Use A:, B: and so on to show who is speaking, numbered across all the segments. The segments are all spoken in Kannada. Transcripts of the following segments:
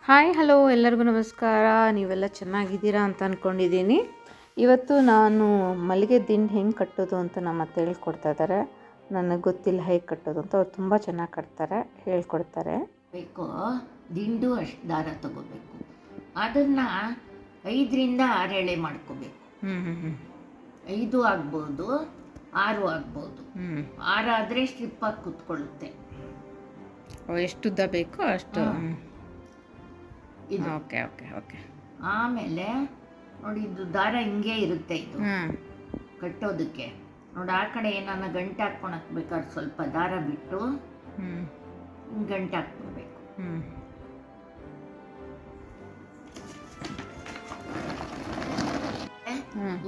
A: ಹಾಯ್ ಹಲೋ ಎಲ್ಲರಿಗೂ ನಮಸ್ಕಾರ. ನೀವೆಲ್ಲ ಚೆನ್ನಾಗಿದ್ದೀರಾ ಅಂತ ಅಂದ್ಕೊಂಡಿದ್ದೀನಿ. ಇವತ್ತು ನಾನು ಮಲ್ಲಿಗೆ ದಿಂಡು ಹೆಂಗೆ ಕಟ್ಟೋದು ಅಂತ ನಮ್ಮ ಅತ್ತೆ ಹೇಳ್ಕೊಡ್ತಾ ಇದ್ದಾರೆ. ನನಗೆ ಗೊತ್ತಿಲ್ಲ ಹೇಗೆ ಕಟ್ಟೋದು ಅಂತ. ಅವ್ರು ತುಂಬ ಚೆನ್ನಾಗಿ ಕಟ್ತಾರೆ, ಹೇಳ್ಕೊಡ್ತಾರೆ.
B: ಬೇಕು ದಿಂಡು ಅಷ್ಟು ದಾರ ತಗೋಬೇಕು. ಅದನ್ನು 5ರಿಂದ 6 ಎಳೆ ಮಾಡ್ಕೋಬೇಕು. 5 ಆಗ್ಬೋದು, 6 ಆಗ್ಬೋದು. 6 ಆದರೆ ಸ್ಟ್ರಿಪ್ಪಾಗಿ ಕೂತ್ಕೊಳ್ಳುತ್ತೆ.
A: ಎಷ್ಟು ಉದ್ದ ಬೇಕೋ ಅಷ್ಟು.
B: ಇದು
A: ಓಕೆ ಓಕೆ ಓಕೆ.
B: ಆಮೇಲೆ ನೋಡಿ, ಇದು ದಾರ ಹಿಂಗೆ ಇರುತ್ತೆ. ಇದು ಕಟ್ಟೋದಕ್ಕೆ ನೋಡಿ, ಆ ಕಡೆ ಏನಾನ ಗಂಟೆ ಹಾಕ್ಕೊಳಕ್ ಬೇಕಾದ್ರೆ ಸ್ವಲ್ಪ ದಾರ ಬಿಟ್ಟು ಗಂಟೆ ಹಾಕ್ಕೊಳ್ಬೇಕು.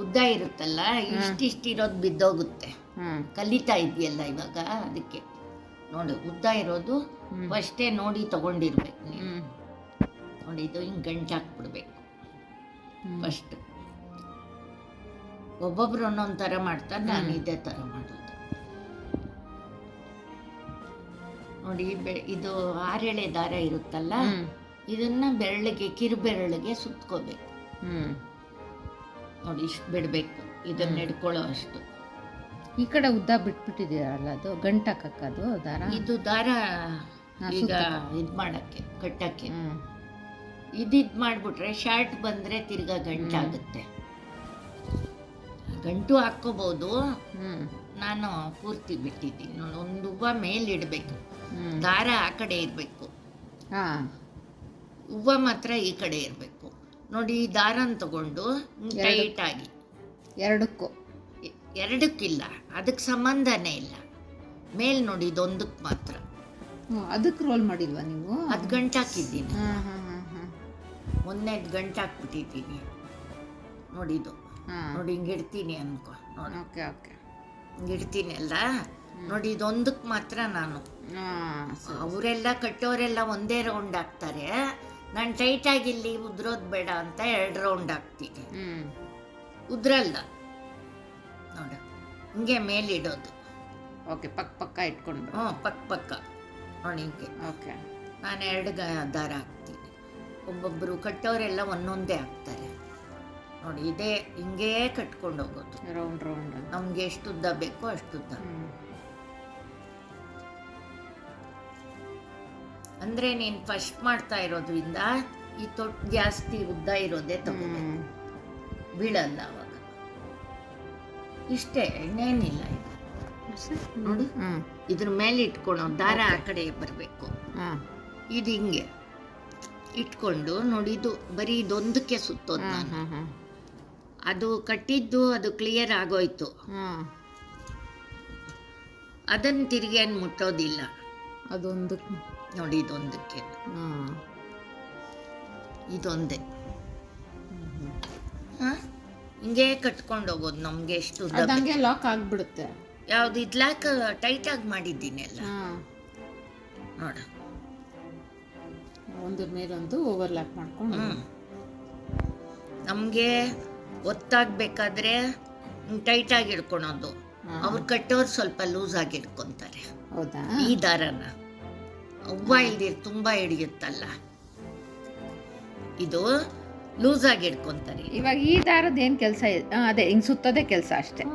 B: ಉದ್ದ ಇರುತ್ತಲ್ಲ, ಇಷ್ಟಿರೋದು ಬಿದ್ದೋಗುತ್ತೆ. ಕಲಿತಾ ಇದೆಯಲ್ಲ ಇವಾಗ, ಅದಕ್ಕೆ ನೋಡಿ ಉದ್ದ ಇರೋದು ಫಸ್ಟೇ ನೋಡಿ ತಗೊಂಡಿರ್ಬೇಕು ನೀವು. ನೋಡಿ, ಇದು ಹಿಂಗೆ ಗಂಟೆ ಹಾಕ್ಬಿಡ್ಬೇಕು ಫಸ್ಟ್. ಒಬ್ಬೊಬ್ರು ಒಂದೊಂದು ಥರ ಮಾಡ್ತಾರೆ, ನಾನು ಇದೇ ಥರ ಮಾಡೋದು. ನೋಡಿ, ಇದು 6 ಎಳೆ ದಾರ ಇರುತ್ತಲ್ಲ, ಇದನ್ನ ಬೆರಳಿಗೆ, ಕಿರುಬೆರಳಿಗೆ ಸುತ್ಕೋಬೇಕು. ನೋಡಿ, ಇಷ್ಟು ಬಿಡಬೇಕು, ಇದನ್ನ ಹಿಡ್ಕೊಳ್ಳೋ ಅಷ್ಟು.
A: ಈ ಕಡೆ ಉದ್ದ ಬಿಟ್ಬಿಟ್ಟಿದ್ದೀರಲ್ಲ, ಅದು ಗಂಟು ಹಾಕಕ್ಕದು ದಾರ.
B: ಇದು ದಾರ ಈಗ ಇದು ಮಾಡಕ್ಕೆ, ಕಟ್ಟಕ್ಕೆ. ಇದು ಮಾಡಿಬಿಟ್ರೆ ಶಾರ್ಟ್ ಬಂದರೆ ತಿರ್ಗಾ ಗಂಟಾಗುತ್ತೆ. ಗಂಟು ಹಾಕ್ಕೋಬೋದು, ನಾನು ಪೂರ್ತಿ ಬಿಟ್ಟಿದ್ದೀನಿ. ನೋಡಿ, ಒಂದು ಹೂವು ಮೇಲಿಡಬೇಕು, ದಾರ ಆ ಕಡೆ ಇರಬೇಕು, ಹೂವು ಮಾತ್ರ ಈ ಕಡೆ ಇರಬೇಕು. ನೋಡಿ, ಈ ದಾರನ ತಗೊಂಡು ಟೈಟಾಗಿ ಎರಡಕ್ಕಿಲ್ಲ, ಅದಕ್ಕೆ ಸಂಬಂಧನೇ ಇಲ್ಲ. ಮೇಲ್ ನೋಡಿ, ಇದೊಂದಕ್ಕೆ ಮಾತ್ರ.
A: ಅದಕ್ಕೆ ರೋಲ್ ಮಾಡಿಲ್ವಾ ನೀವು?
B: ಅದು ಗಂಟು ಹಾಕಿದ್ದೀನಿ, ಮೊನ್ನೆ ಗಂಟು ಹಾಕ್ಬಿಟ್ಟಿದ್ದೀನಿ. ನೋಡಿ, ಇದು ನೋಡಿ, ಹಿಂಗೆ ಇಡ್ತೀನಿ ಅನ್ಕೋ. ನೋಡಿ,
A: ಓಕೆ ಓಕೆ,
B: ಹಿಂಗೆ ಇಡ್ತೀನಿ ಅಲ್ಲ. ನೋಡಿ, ಇದೊಂದಕ್ಕೆ ಮಾತ್ರ ನಾನು. ಅವರೆಲ್ಲ ಕಟ್ಟೋರೆಲ್ಲ ಒಂದೇ ರೌಂಡ್ ಹಾಕ್ತಾರೆ. ನಾನು ಟೈಟಾಗಿ ಇಲ್ಲಿ ಉದ್ರೋದು ಬೇಡ ಅಂತ 2 ರೌಂಡ್ ಹಾಕ್ತೀನಿ. ಉದ್ರಲ್ಲ ನೋಡು, ಹಿಂಗೆ ಮೇಲಿಡೋದು.
A: ಓಕೆ, ಪಕ್ಕ ಇಟ್ಕೊಂಡು.
B: ಪಕ್ಕ ನೋಡಿ, ಹಿಂಗೆ.
A: ಓಕೆ,
B: ನಾನು 2 ದಾರ ಹಾಕ್ತೀನಿ. ಒಬ್ಬೊಬ್ಬರು ಕಟ್ಟೋರೆಲ್ಲ ಒಂದೊಂದೇ ಹಾಕ್ತಾರೆ. ನೋಡಿ, ಇದೇ ಹಿಂಗೇ ಕಟ್ಕೊಂಡು ಹೋಗೋದು,
A: ರೌಂಡ್
B: ನಮ್ಗೆ ಎಷ್ಟು ಉದ್ದ ಬೇಕೋ ಅಷ್ಟುದ್ದ. ಅಂದ್ರೆ ನೀನು ಫಸ್ಟ್ ಮಾಡ್ತಾ ಇರೋದ್ರಿಂದ ಈ ತೊಟ್ಟು ಜಾಸ್ತಿ ಉದ್ದ ಇರೋದೇ ತಗೋಬೇಕು, ಬೀಳಲ್ಲ ಅವಾಗ. ಇಷ್ಟೇ, ಇನ್ನೇನಿಲ್ಲ. ಇದು ನೋಡಿ, ಇದ್ರ ಮೇಲೆ ಇಟ್ಕೊಳೋ ದಾರ ಆ ಕಡೆ ಬರಬೇಕು. ಇದು ಹಿಂಗೆ ಇಟ್ಕೊಂಡು ನೋಡಿ, ಇದು ಬರೀ ಇದೊಂದಕ್ಕೆ ಸುತ್ತೋದು ನಾನು. ಅದು ಕಟ್ಟಿದ್ದು ಅದು ಕ್ಲಿಯರ್ ಆಗೋಯ್ತು. ಅದನ್ನು ತಿರುಗಿ ಏನು ಮುಟ್ಟೋದಿಲ್ಲ.
A: ಅದೊಂದಕ್ಕೆ
B: ನೋಡಿ, ಇದೊಂದಕ್ಕೆ, ಇದೊಂದೇ. ಹಿಂಗೆ ಕಟ್ಕೊಂಡು ಹೋಗೋದು. ನಮ್ಗೆ ಎಷ್ಟು
A: ಹಂಗೆ ಲಾಕ್ ಆಗ್ಬಿಡುತ್ತೆ.
B: ಯಾವ್ದು ಇದ್ಲಾಕ ಟೈಟಾಗಿ ಮಾಡಿದ್ದೀನಿ ಎಲ್ಲ. ನೋಡ,
A: ಒಂದ್ರ ಮೇಲೊಂದು ಓವರ್ಲ್ಯಾಪ್ ಮಾಡ್ಕೊಂಡು.
B: ನಮಗೆ ಒತ್ತಾಗಬೇಕಾದ್ರೆ ಟೈಟಾಗಿ ಹಿಡ್ಕೊಳೋದು. ಅವ್ರು ಕಟ್ಟೋರು ಸ್ವಲ್ಪ ಲೂಸ್ ಆಗಿ ಹಿಡ್ಕೊತಾರೆ.
A: ಹೌದಾ?
B: ಈ ದಾರನ ಹೂವ ಇಲ್ದಿರ್ ತುಂಬ ಹಿಡಿಯುತ್ತಲ್ಲ, ಇದು ಲೂಸ್ ಆಗಿ ಹಿಡ್ಕೊಂತಾರೆ.
A: ಇವಾಗ ಈ ದಾರದ ಏನ್ ಕೆಲಸ? ಅದೇ ಹಿಂಗ್ ಸುತ್ತೋದೇ ಕೆಲಸ ಅಷ್ಟೇ.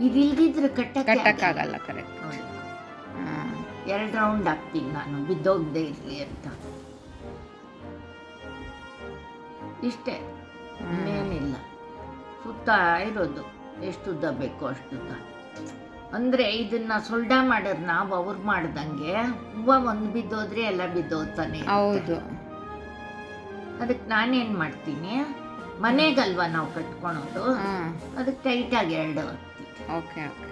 B: ಇದು ಇಲ್ದಿದ್ರೆ
A: ಕಟ್ಟಕ್ಕಾಗಲ್ಲ. ಕರೆಕ್ಟ್.
B: 2 ರೌಂಡ್ ಹಾಕ್ತೀನಿ ನಾನು, ಬಿದ್ದೋಗದೆ ಇರಲಿ ಅಂತ. ಇಷ್ಟೇ, ಇನ್ನೇನಿಲ್ಲ. ಸುತ್ತ ಇರೋದು ಎಷ್ಟು ಉದ್ದ ಬೇಕೋ ಅಷ್ಟುದ್ದ. ಅಂದರೆ ಇದನ್ನ ಸೊಲ್ಡ ಮಾಡೋದು ನಾವು, ಅವ್ರು ಮಾಡ್ದಂಗೆ ಹೂವು ಒಂದು ಬಿದ್ದೋದ್ರೆ ಎಲ್ಲ ಬಿದ್ದೋಗ್ತಾನೆ.
A: ಹೌದು.
B: ಅದಕ್ಕೆ ನಾನೇನು ಮಾಡ್ತೀನಿ, ಮನೆಗಲ್ವಾ ನಾವು ಕಟ್ಕೊಳೋದು, ಅದಕ್ಕೆ ಟೈಟಾಗಿ 2 ಹಾಕ್ತೀನಿ.
A: Okay okay.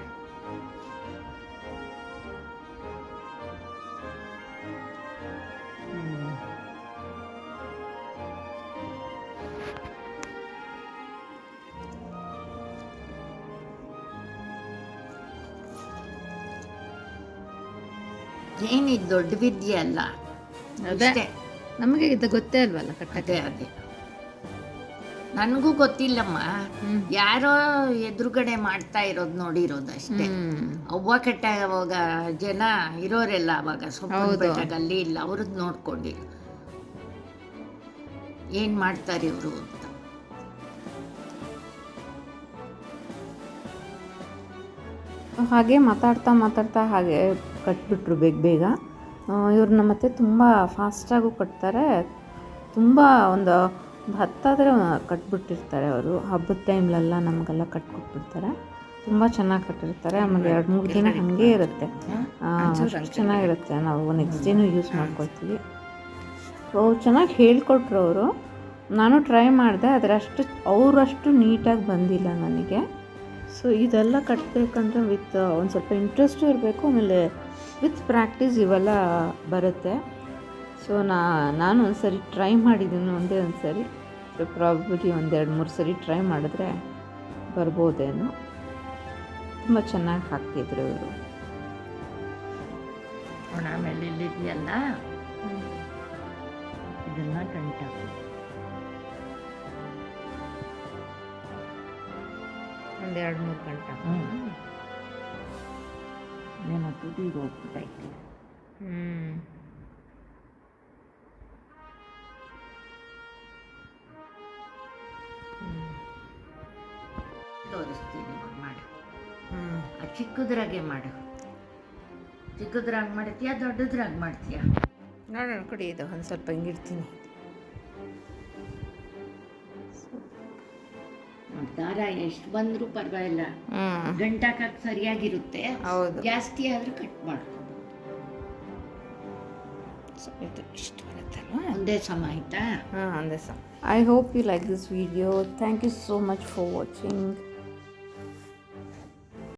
B: ಏನಿದು ದೊಡ್ಡ ವಿದ್ಯೆ ಅಲ್ಲ.
A: ಅದೇ, ನಮಗೆ ಇದು ಗೊತ್ತೇ ಅಲ್ವಲ್ಲ ಕಟ್ಟಕ್ಕೆ.
B: ಅದೇ ನನಗೂ ಗೊತ್ತಿಲ್ಲಮ್ಮ, ಯಾರೋ ಎದುರುಗಡೆ ಮಾಡ್ತಾ ಇರೋದು ನೋಡಿರೋದು ಅಷ್ಟೇ. ಅವ್ವ ಕಟ್ಟಾಗ ಜನ ಇರೋರೆಲ್ಲ ಅವಾಗ ಸೊಪ್ಪು ಅಲ್ಲಿ ಇಲ್ಲ, ಅವ್ರದ್ದು ನೋಡ್ಕೊಂಡಿರೋ. ಏನು ಮಾಡ್ತಾರೆ ಇವರು ಅಂತ.
A: ಹಾಗೆ ಮಾತಾಡ್ತಾ ಹಾಗೆ ಕಟ್ಬಿಟ್ರು ಬೇಗ. ಇವ್ರನ್ನ ಮತ್ತೆ ತುಂಬ ಫಾಸ್ಟಾಗೂ ಕಟ್ತಾರೆ, ತುಂಬ ಒಂದು 10 ಆದರೆ ಕಟ್ಬಿಟ್ಟಿರ್ತಾರೆ ಅವರು. ಹಬ್ಬದ ಟೈಮ್ಲೆಲ್ಲ ನಮಗೆಲ್ಲ ಕಟ್ಕೊಟ್ಬಿಡ್ತಾರೆ. ತುಂಬ ಚೆನ್ನಾಗಿ ಕಟ್ಟಿರ್ತಾರೆ. ಆಮೇಲೆ 2-3 ದಿನ ಹಾಗೆ ಇರುತ್ತೆ, ಅಷ್ಟು ಚೆನ್ನಾಗಿರುತ್ತೆ. ನಾವು ನೆಕ್ಸ್ಟ್ ಡೇನೂ ಯೂಸ್ ಮಾಡ್ಕೊಳ್ತೀವಿ. ಚೆನ್ನಾಗಿ ಹೇಳ್ಕೊಟ್ರು ಅವರು. ನಾನು ಟ್ರೈ ಮಾಡಿದೆ, ಆದರೆ ಅವರಷ್ಟು ನೀಟಾಗಿ ಬಂದಿಲ್ಲ ನನಗೆ. ಸೊ ಇದೆಲ್ಲ ಕಟ್ಟಬೇಕಂದ್ರೆ ವಿತ್ ಒಂದು ಸ್ವಲ್ಪ ಇಂಟ್ರೆಸ್ಟು ಇರಬೇಕು, ಆಮೇಲೆ ವಿತ್ ಪ್ರಾಕ್ಟೀಸ್ ಇವೆಲ್ಲ ಬರುತ್ತೆ. ಸೊ ನಾನು ಒಂದು ಸರಿ ಟ್ರೈ ಮಾಡಿದ್ದೀನಿ, ಒಂದೇ ಒಂದು ಸರಿ. ಪ್ರಾಬಬ್ಲಿ 1-2-3 ಸರಿ ಟ್ರೈ ಮಾಡಿದ್ರೆ ಬರ್ಬೋದೇನೋ. ತುಂಬ ಚೆನ್ನಾಗಿ ಹಾಕ್ತಿದ್ರು ಇವರು.
B: ಆಮೇಲೆ ಇಲ್ಲಿದೆಯಲ್ಲ ಇದನ್ನು ಗಂಟಾಕು,
A: ಒಂದು 2-3 ಗಂಟೆ
B: నేను ತುದಿಗೆ ಹೋಗ್ಬಿಟ್ಟೈತೆ. ತೋರಿಸ್ತೀನಿ ಇವಾಗ ಮಾಡು. ಆ ಚಿಕ್ಕದ್ರಾಗೆ ಮಾಡು. ಚಿಕ್ಕದ್ರಾಗ ಮಾಡ್ತೀಯಾ ದೊಡ್ಡದ್ರಾಗ ಮಾಡ್ತೀಯಾ?
A: ನೋಡೋಣ ಕೊಡಿ, ಇದು ಒಂದು ಸ್ವಲ್ಪ ಹಿಂಗಿಡ್ತೀನಿ.
B: ದಾರ ಎಷ್ಟು ಬಂದರೂ ಪರವಾಗಿಲ್ಲ, ಗಂಟಾಕಕ್ಕೆ ಸರಿಯಾಗಿರುತ್ತೆ.
A: ಹೌದು,
B: ಜಾಸ್ತಿ ಆದರೂ ಕಟ್ ಮಾಡ್ಕೊಂಡು
A: ಇದು ಇಷ್ಟು ಬರುತ್ತಲ್ವ,
B: ಒಂದೇ ಸಮ ಆಯ್ತಾ?
A: ಒಂದೇ ಸಮ. I hope you like this video. Thank you so much for watching.